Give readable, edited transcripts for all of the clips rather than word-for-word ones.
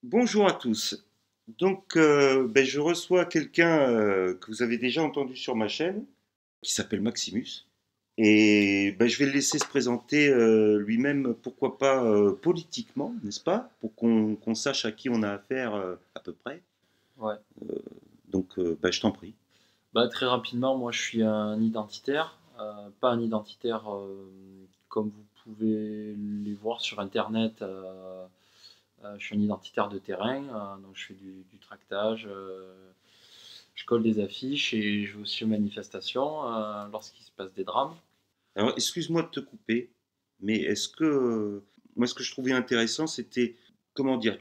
Bonjour à tous. Donc, je reçois quelqu'un que vous avez déjà entendu sur ma chaîne, qui s'appelle Maximus. Et je vais le laisser se présenter lui-même, pourquoi pas politiquement, n'est-ce pas? Pour qu'on sache à qui on a affaire à peu près. Ouais. Donc, je t'en prie. Très rapidement, moi je suis un identitaire, pas un identitaire comme vous pouvez les voir sur internet. Je suis un identitaire de terrain, donc je fais du tractage, je colle des affiches et je vais aussi aux manifestations lorsqu'il se passe des drames. Alors, excuse-moi de te couper, mais est-ce que, moi, ce que je trouvais intéressant, c'était, comment dire,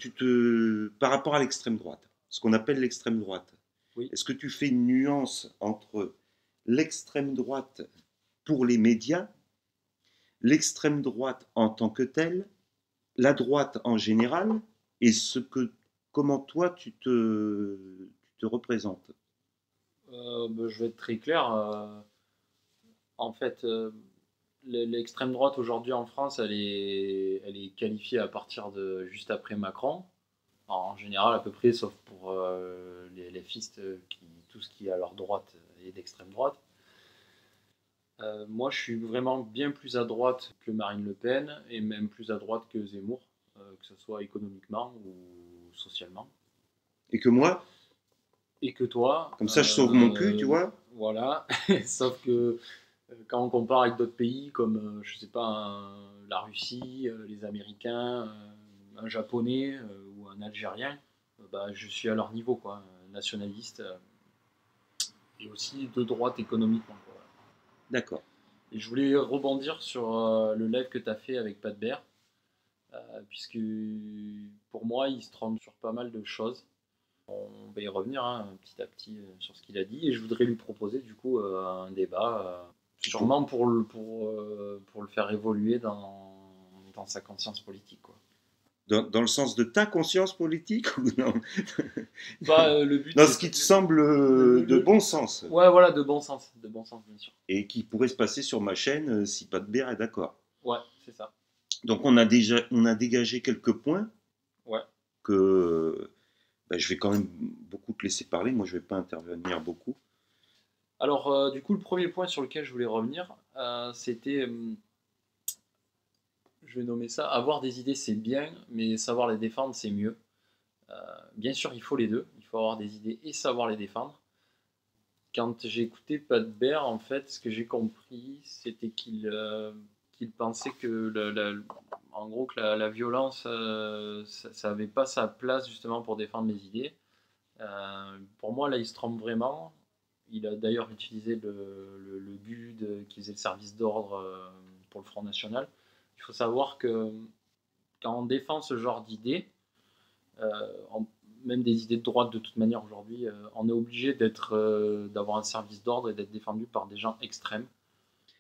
par rapport à l'extrême droite, ce qu'on appelle l'extrême droite. Oui. Est-ce que tu fais une nuance entre l'extrême droite pour les médias, l'extrême droite en tant que telle, la droite en général, et comment toi tu te représentes? Je vais être très clair. En fait, l'extrême droite aujourd'hui en France, elle est qualifiée à partir de juste après Macron. En général, à peu près, sauf pour les fistes, tout ce qui est à leur droite est d'extrême droite. Moi, je suis vraiment bien plus à droite que Marine Le Pen et même plus à droite que Zemmour, que ce soit économiquement ou socialement. Et que moi, Et que toi, comme ça je sauve mon cul, tu vois? voilà. Sauf que quand on compare avec d'autres pays comme, je sais pas, la Russie, les Américains, un Japonais ou un Algérien, je suis à leur niveau, quoi, nationaliste et aussi de droite économiquement, quoi. D'accord. Et je voulais rebondir sur le live que tu as fait avec Pat Bear, puisque pour moi, il se trompe sur pas mal de choses. On va y revenir petit à petit sur ce qu'il a dit, et je voudrais lui proposer du coup un débat, sûrement pour le faire évoluer dans sa conscience politique, quoi. Dans le sens de ta conscience politique ou non? Le but Dans c'est ce qui te semble de bon sens ouais, voilà, de bon sens bien sûr. et qui pourrait se passer sur ma chaîne si Pat Bear est d'accord. Ouais, c'est ça. Donc on a dégagé quelques points Ouais. que je vais quand même beaucoup te laisser parler. Moi, je vais pas intervenir beaucoup. Alors, du coup, le premier point sur lequel je voulais revenir, c'était, je vais nommer ça, avoir des idées c'est bien, mais savoir les défendre c'est mieux. Euh, Bien sûr, il faut les deux, il faut avoir des idées et savoir les défendre. Quand j'ai écouté Pat Bear, en fait, ce que j'ai compris, c'était qu'il pensait que, en gros, que la violence, ça n'avait pas sa place justement pour défendre les idées. Pour moi, là, il se trompe vraiment. Il a d'ailleurs utilisé le GUD qui faisait le service d'ordre pour le Front National. Il faut savoir que quand on défend ce genre d'idées, même des idées de droite de toute manière aujourd'hui, on est obligé d'avoir un service d'ordre et d'être défendu par des gens extrêmes.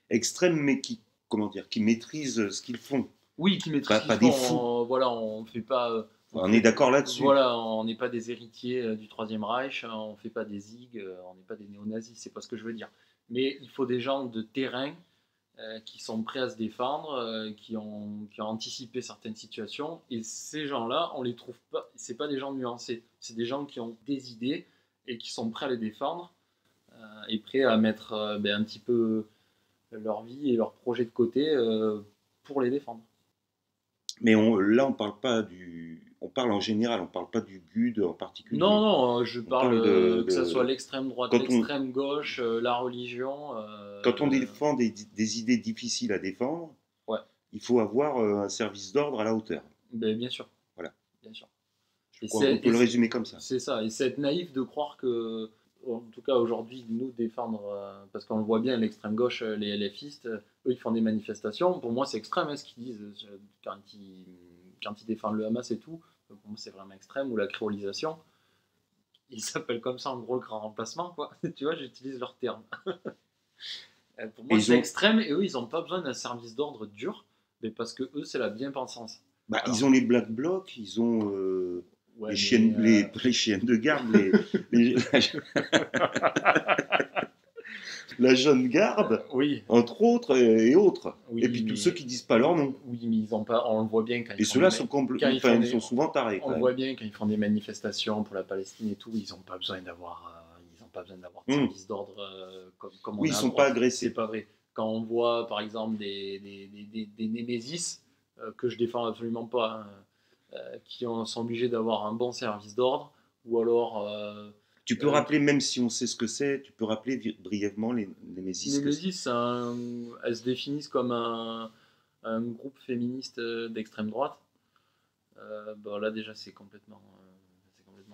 Extrême, mais comment dire, qui maîtrisent ce qu'ils font. Oui, qui maîtrisent ce qu'ils Pas des font. fous. Voilà, on fait pas. On est d'accord là-dessus. Voilà, on n'est pas des héritiers du Troisième Reich, on fait pas des zigs, on n'est pas des néo-nazis, c'est pas ce que je veux dire. Mais il faut des gens de terrain qui sont prêts à se défendre, qui ont anticipé certaines situations. Et ces gens-là, on les trouve pas. C'est pas des gens nuancés. C'est des gens qui ont des idées et qui sont prêts à les défendre et prêts à mettre un petit peu leur vie et leur projet de côté pour les défendre. Mais là, on parle pas on parle en général, on parle pas du GUD en Non, particulier. non, je On parle parle que ça soit l'extrême droite, quand on, l'extrême gauche, la religion. quand on défend des idées difficiles à défendre, Ouais, il faut avoir un service d'ordre à la hauteur. bien sûr, Voilà. bien sûr. Je Et crois qu'on peut le résumer comme ça. c'est ça. Et c'est être naïf de croire que, en tout cas aujourd'hui, nous défendre, parce qu'on le voit bien, l'extrême gauche, les LFistes, eux ils font des manifestations. Pour moi, c'est extrême ce qu'ils disent quand ils défendent le Hamas et tout. Pour moi, c'est vraiment extrême. Ou la créolisation. Ils s'appellent comme ça en gros le grand remplacement, quoi. Tu vois, j'utilise leurs termes. Pour Et moi, c'est extrême et eux, ils n'ont pas besoin d'un service d'ordre dur, mais parce que eux, c'est la bien-pensance. ils Alors, ont les Black Blocs, ils ont ouais, les mais chiennes, les chiennes de garde, les la jeune garde, Oui, entre autres, et autres. oui, Et puis tous mais, ceux qui disent pas leur nom. oui, mais ils ont pas, on le voit bien quand Et ils font ceux-là des, sont, quand ils enfin, font ils des, sont souvent tarés on quand le même. voit bien quand ils font des manifestations pour la Palestine et tout, ils n'ont pas besoin d'avoir, de service d'ordre comme Oui, on ils a à sont pas droite. C'est agressés. pas vrai. Quand on voit par exemple des Némésis, que je défends absolument pas, hein, sont obligés d'avoir un bon service d'ordre, ou alors Tu peux euh, rappeler, même si on sait ce que c'est, tu peux rappeler brièvement les Mésis que c'est. Némésis, elles se définissent comme un groupe féministe d'extrême droite. Bon, là déjà c'est complètement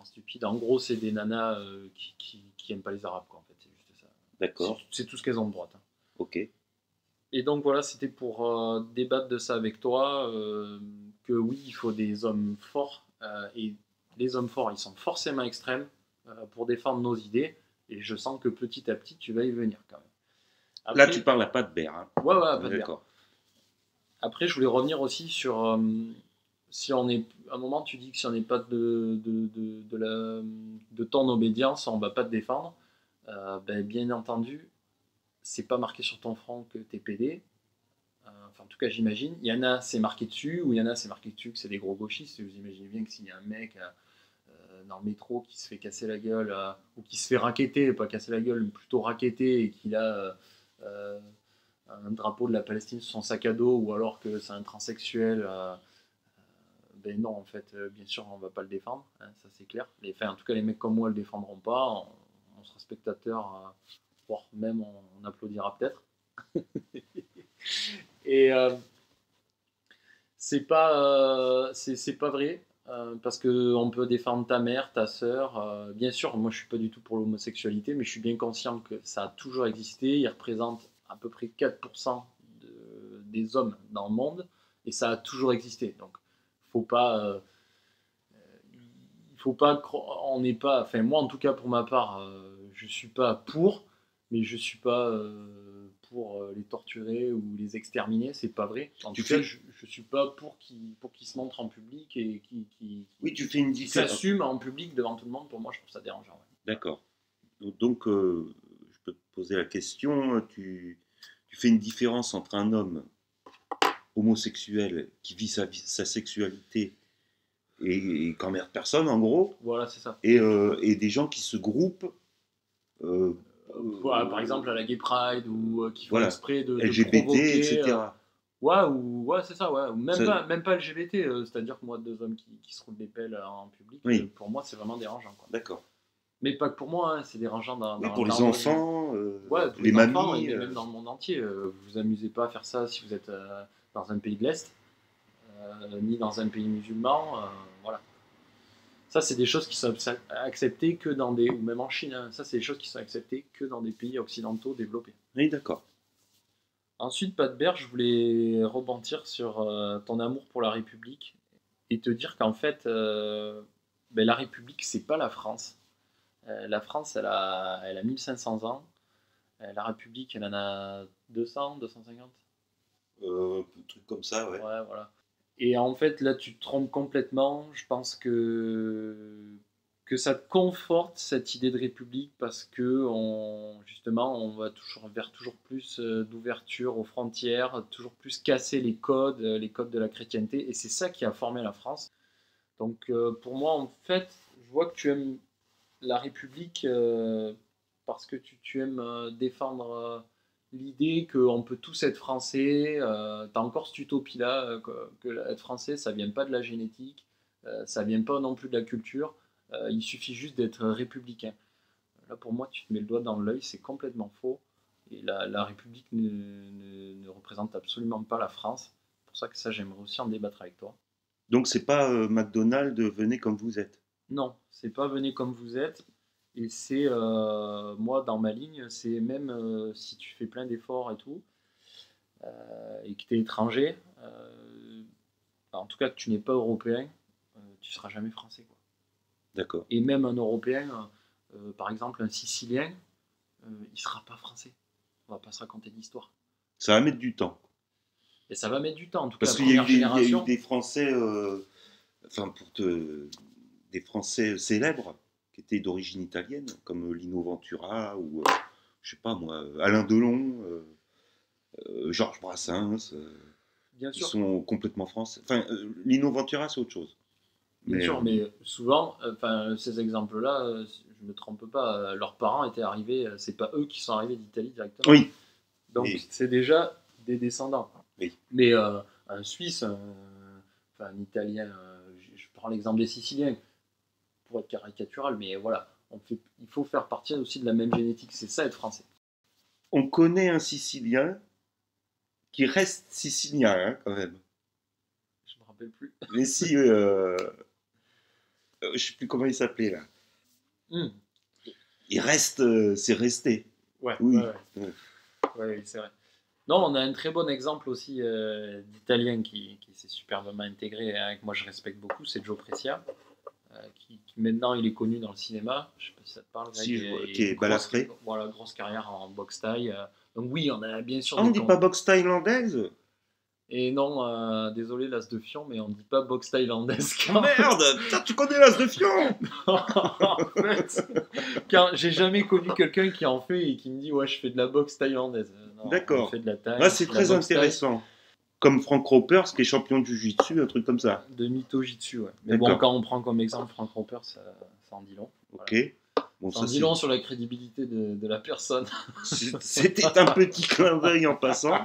stupide. En gros, c'est des nanas qui aiment pas les Arabes, quoi, en fait, c'est juste ça. D'accord, C'est tout ce qu'elles ont de droite, hein. ok. Et donc voilà, c'était pour débattre de ça avec toi, que oui, il faut des hommes forts, et les hommes forts, ils sont forcément extrêmes pour défendre nos idées, et je sens que petit à petit, tu vas y venir quand même. Là, Après, tu parles à pas de berre. Hein. ouais, On pas est de merde. d'accord. Après, je voulais revenir aussi sur si on est. À un moment, tu dis que si on n'est pas de ton obédience, on va pas te défendre. Ben, bien entendu, c'est pas marqué sur ton front que t'es PD. Enfin, en tout cas, j'imagine. Il y en a, c'est marqué dessus, ou il y en a, c'est marqué dessus que c'est des gros gauchistes. Vous imaginez bien que s'il y a un mec dans le métro qui se fait casser la gueule, ou qui se fait racketter, pas casser la gueule, mais plutôt racketter, et qu'il a un drapeau de la Palestine sur son sac à dos, ou alors que c'est un transsexuel, ben non, en fait, bien sûr, on va pas le défendre, hein, ça c'est clair. Enfin, en tout cas, les mecs comme moi le défendront pas. On sera spectateur, voire même on applaudira peut-être. Et c'est pas vrai, parce que on peut défendre ta mère, ta sœur. Bien sûr, moi je suis pas du tout pour l'homosexualité, mais je suis bien conscient que ça a toujours existé. Il représente à peu près 4% des hommes dans le monde, et ça a toujours existé. Donc, faut pas, il faut pas, on n'est pas, enfin moi en tout cas pour ma part, je suis pas pour, mais je suis pas pour les torturer ou les exterminer, c'est pas vrai. En Tu tout cas, fais, je suis pas pour qu'ils se montrent en public et oui, tu fais une qui différence. s'assument en public devant tout le monde. Pour moi, je trouve ça dérangeant. Ouais. D'accord. Donc, je peux te poser la question. Tu fais une différence entre un homme homosexuel qui vit sa sexualité et qu'emmerde personne, en gros, Voilà, c'est ça. et des gens qui se groupent, euh, Voilà, par exemple à la Gay Pride, ou qui font voilà, exprès de LGBT, provoquer. etc. Ouais, c'est ça, ouais. Ou Ça, même pas LGBT, c'est-à-dire que moi, deux hommes qui se roulent des pelles en public, oui, pour moi, c'est vraiment dérangeant, quoi. d'accord. Mais pas que pour moi, hein, c'est dérangeant Oui, pour les dans enfants, ouais, tous les les enfants, mamies. mais même dans le monde entier. Vous vous amusez pas à faire ça si vous êtes dans un pays de l'Est, ni dans un pays musulman, voilà. Ça, c'est des choses qui sont acceptées que dans des... Ou même en Chine, hein, ça, c'est des choses qui sont acceptées que dans des pays occidentaux développés. Oui, d'accord. Ensuite, Pat Berg, je voulais rebondir sur ton amour pour la République et te dire qu'en fait, ben, la République, c'est pas la France. La France, elle a 1500 ans. La République, elle en a 200, 250. Un truc comme ça, ouais. Ouais, voilà. Et en fait, là, tu te trompes complètement. Je pense que ça te conforte cette idée de république, parce que justement, on va toujours vers toujours plus d'ouverture aux frontières, toujours plus casser les codes de la chrétienté. Et c'est ça qui a formé la France. Donc, pour moi, en fait, je vois que tu aimes la République parce que tu aimes défendre l'idée qu'on peut tous être français. Tu as encore cette utopie-là, que être français, ça vient pas de la génétique, ça vient pas non plus de la culture, il suffit juste d'être républicain. Là, pour moi, tu te mets le doigt dans l'œil, c'est complètement faux. Et la République ne représente absolument pas la France. C'est pour ça que ça, j'aimerais aussi en débattre avec toi. Donc, c'est pas McDonald's, venez comme vous êtes. Non, c'est pas venez comme vous êtes. Et c'est, moi, dans ma ligne, c'est même si tu fais plein d'efforts et tout, et que tu es étranger, en tout cas que tu n'es pas européen, tu seras jamais français, quoi. D'accord. Et même un Européen, par exemple un Sicilien, il sera pas français. On va pas se raconter d'histoire. Ça va mettre du temps. Et ça va mettre du temps, en tout cas Parce la qu'il y a première eu il y a eu génération. des Français, enfin, des Français célèbres qui étaient d'origine italienne, comme Lino Ventura ou je sais pas moi, Alain Delon, Georges Brassens, Bien qui sûr. sont complètement français. Enfin, Lino Ventura, c'est autre chose. Bien sûr, mais souvent, ces exemples-là, je me trompe pas, leurs parents étaient arrivés, c'est pas eux qui sont arrivés d'Italie directement. Oui. Donc Oui. c'est déjà des descendants. Oui. Mais un Suisse, un Italien, je prends l'exemple des Siciliens, pour être caricatural, mais voilà, il faut faire partie aussi de la même génétique, c'est ça être français. On connaît un Sicilien qui reste sicilien, hein, quand même. Je me rappelle plus. Mais si, je sais plus comment il s'appelait là. Il reste, c'est resté. Ouais, Oui. Ouais, c'est vrai. Non, on a un très bon exemple aussi d'Italien qui s'est superbement intégré, hein, que moi je respecte beaucoup, c'est Joe Brescia, qui maintenant il est connu dans le cinéma. Je sais pas si ça te parle, Greg. Si, je vois, qui est balafré. Voilà, grosse carrière en boxe thaï. Donc oui, on a bien sûr Ah, on dit pas boxe thaïlandaise? Et non, désolé l'as de Fion, mais on dit pas boxe thaïlandaise. Oh merde, putain, tu connais l'as de Fion? En fait, car j'ai jamais connu quelqu'un qui en fait et qui me dit ouais je fais de la boxe thaïlandaise. D'accord. Fait de la thaï. Là, c'est très intéressant. Comme Frank Roper, qui est champion de Jiu-Jitsu, un truc comme ça. De Mito Jitsu, ouais. Mais bon, quand on prend comme exemple Frank Roper, ça en dit long. Ok. Voilà. Bon, ça en dit long sur la crédibilité de la personne. C'était un petit clin d'œil en passant.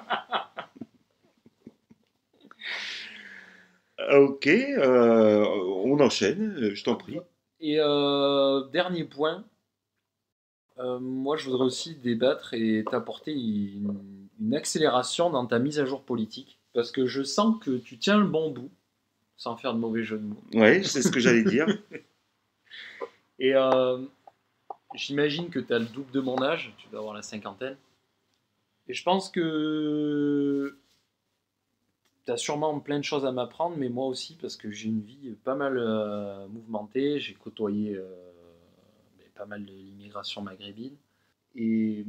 Ok, on enchaîne, je t'en prie. Et dernier point, moi je voudrais aussi débattre et t'apporter une accélération dans ta mise à jour politique, parce que je sens que tu tiens le bon bout, sans faire de mauvais jeu de mots. Ouais, c'est ce que j'allais dire. Et j'imagine que tu as le double de mon âge, tu dois avoir la cinquantaine. Et je pense que tu as sûrement plein de choses à m'apprendre, mais moi aussi, parce que j'ai une vie pas mal mouvementée. J'ai côtoyé pas mal de l'immigration maghrébine. Et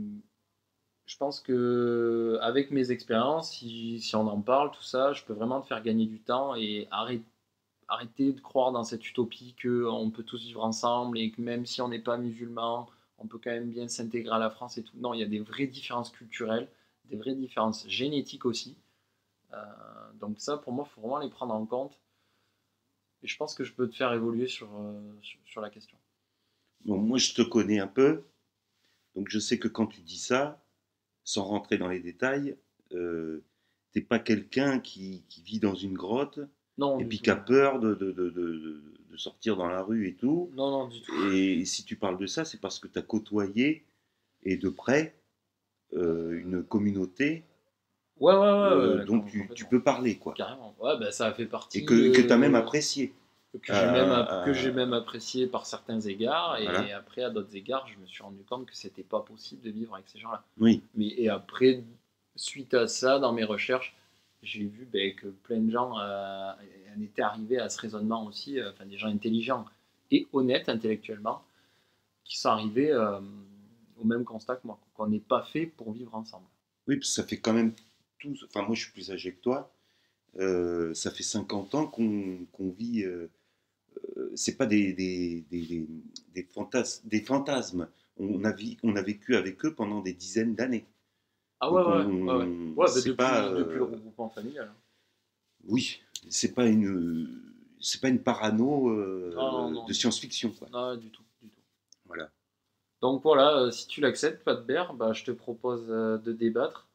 je pense que avec mes expériences, si on en parle, tout ça, je peux vraiment te faire gagner du temps et arrêter de croire dans cette utopie qu'on peut tous vivre ensemble et que même si on n'est pas musulman, on peut quand même bien s'intégrer à la France et tout. Non, il y a des vraies différences culturelles, des vraies différences génétiques aussi. Donc ça, pour moi, il faut vraiment les prendre en compte. Et je pense que je peux te faire évoluer sur la question. Bon, moi, je te connais un peu. Donc, je sais que quand tu dis ça, sans rentrer dans les détails, t'es pas quelqu'un qui vit dans une grotte et puis qui a peur de sortir dans la rue et tout. Non, du tout. Et si tu parles de ça, c'est parce que tu as côtoyé et de près une communauté dont tu peux parler, quoi. Carrément. Ouais, bah, ça a fait partie. Et que tu as même apprécié. Que j'ai même apprécié par certains égards. Voilà. Et après, à d'autres égards, je me suis rendu compte que c'était pas possible de vivre avec ces gens-là. Oui. Et après, suite à ça, dans mes recherches, j'ai vu que plein de gens en étaient arrivés à ce raisonnement aussi, des gens intelligents et honnêtes intellectuellement, qui sont arrivés au même constat que moi, qu'on n'est pas fait pour vivre ensemble. Oui, parce que ça fait quand même tout. Enfin, moi, je suis plus âgé que toi. Ça fait 50 ans qu'on vit. C'est pas des fantasmes. On a vécu avec eux pendant des dizaines d'années. Ah ouais, depuis le regroupement familial. Hein. Oui, c'est pas une parano de science-fiction, quoi. Non, du tout. Voilà. Donc voilà, si tu l'acceptes, Patbert, je te propose de débattre.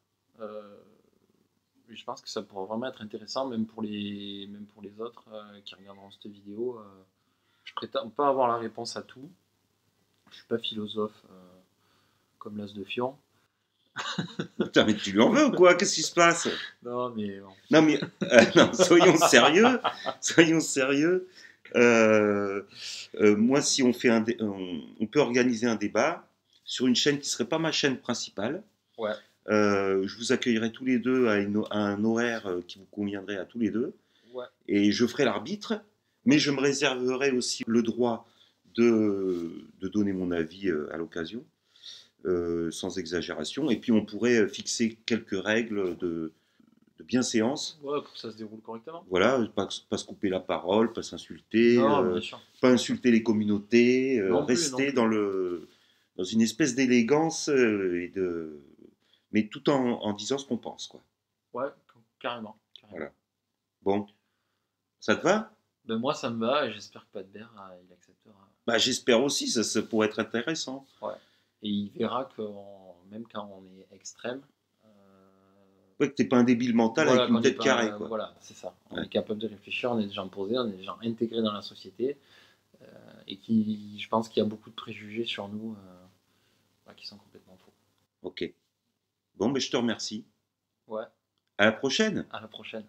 Je pense que ça pourra vraiment être intéressant, même pour les autres qui regarderont cette vidéo. Je prétends pas avoir la réponse à tout. Je suis pas philosophe comme l'as de Fion. Putain, mais tu lui en veux ou quoi? Qu'est-ce qui se passe? Non, mais bon. Non, soyons sérieux. Soyons sérieux. Moi, si on fait on peut organiser un débat sur une chaîne qui serait pas ma chaîne principale. Ouais. Je vous accueillerai tous les deux à un horaire qui vous conviendrait à tous les deux. Ouais. Et je ferai l'arbitre, mais je me réserverai aussi le droit de donner mon avis à l'occasion, sans exagération. Et puis on pourrait fixer quelques règles de bienséance. Ouais, pour que ça se déroule correctement. Voilà, pas se couper la parole, pas s'insulter, non, bien sûr. pas insulter les communautés, non rester plus. dans le dans une espèce d'élégance mais tout en disant ce qu'on pense, quoi. Ouais, carrément. Voilà. Bon, ça te va? Ben moi, ça me va et j'espère que Padbert, il acceptera. Bah, j'espère aussi, ça pourrait être intéressant. Ouais. Et il verra que même quand on est extrême, Ouais, que t'es pas un débile mental voilà, avec une qu'on est tête pas, carrée, quoi. voilà, c'est ça. On Ouais. est capable de réfléchir, on est des gens posés, on est des gens intégrés dans la société et qui, je pense qu'il y a beaucoup de préjugés sur nous qui sont complètement faux. Ok. Bon, mais je te remercie. Ouais, À la prochaine. à la prochaine.